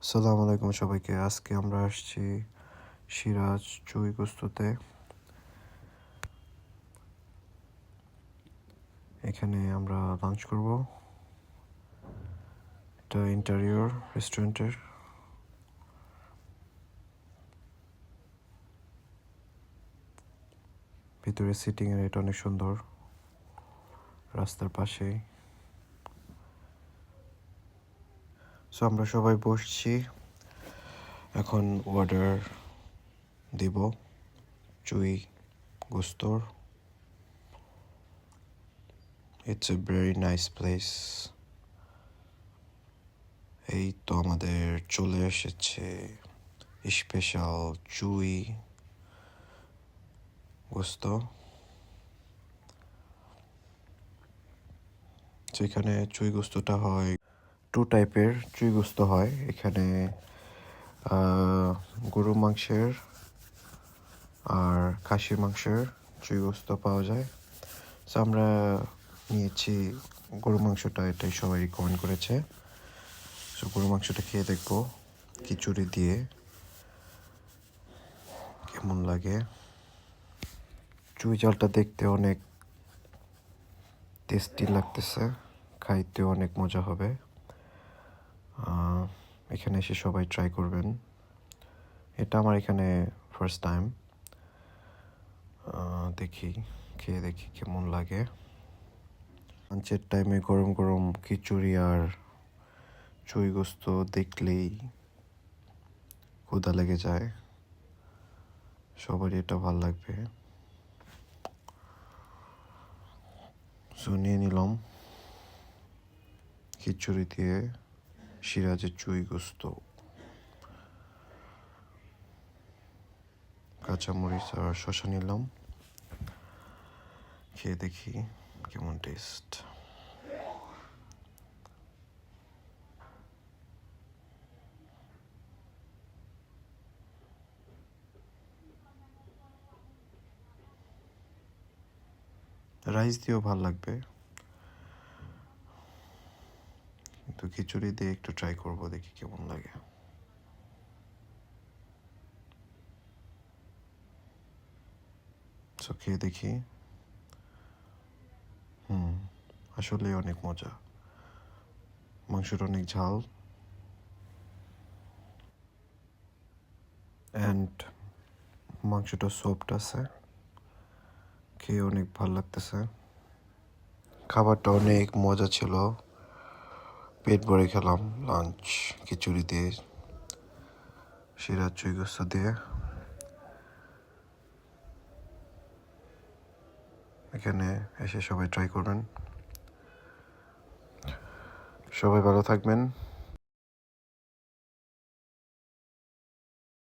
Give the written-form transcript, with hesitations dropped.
আসসালামু আলাইকুম সবাইকে। আজকে আমরা আসছি সিরাজ চুই গুস্ততে। এখানে আমরা লাঞ্চ করব। এটা ইন্টেরিয়র রেস্টুরেন্টের। ভিতরে সিটিং এর এটা অনেক সুন্দর, রাস্তার পাশেই। সো আমরা সবাই বসছি, এখন অর্ডার দিব চুই গুস্তর। It's a very nice place. এই তো আমাদের চলে এসেছে স্পেশাল চুই গোস্ত। এখানে চুই গোস্তটা হয় টু টাইপের। চুই গোস্ত হয় এখানে গরু মাংসের আর খাসির মাংসের চুই গোস্ত পাওয়া যায়। সো আমরা নিয়েছি গরু মাংসটা, এটাই সবাই রিকমেন্ড করেছে। সো গরু মাংসটা খেয়ে দেখবো খিচুড়ি দিয়ে কেমন লাগে। চুই ঝালটা দেখতে অনেক টেস্টি লাগতেছে, খাইতে অনেক মজা হবে। এখানে এসে সবাই ট্রাই করবেন। এটা আমার এখানে ফার্স্ট টাইম। দেখি খেয়ে দেখি কেমন লাগে। লাঞ্চের টাইমে গরম গরম খিচুড়ি আর চুই গোস্ত দেখলেই ক্ষুধা লেগে যায়। সবারই এটা ভাল লাগবে। সো নিয়ে নিলাম খিচুড়ি দিয়ে সিরাজের চুই গোস্ত, কাঁচামরিচ আর শসা নিলাম। খেয়ে দেখি কেমন টেস্ট। রাইস দিয়েও ভাল লাগবে, কিন্তু খিচুড়ি দিয়ে একটু ট্রাই করবো, দেখি কেমন লাগে। সো খেয়ে দেখি। আসলে অনেক মজা। মাংসটা অনেক ঝাল অ্যান্ড মাংসটা সফট আছে, খেয়ে অনেক ভাল লাগতেছে। খাবারটা অনেক মজা ছিল, পেট ভরে খেলাম লাঞ্চ খিচুড়ি দিয়ে সিরাজ চুই গোস্ত দিয়ে। এখানে এসে সবাই ট্রাই করবেন। সবাই ভালো থাকবেন।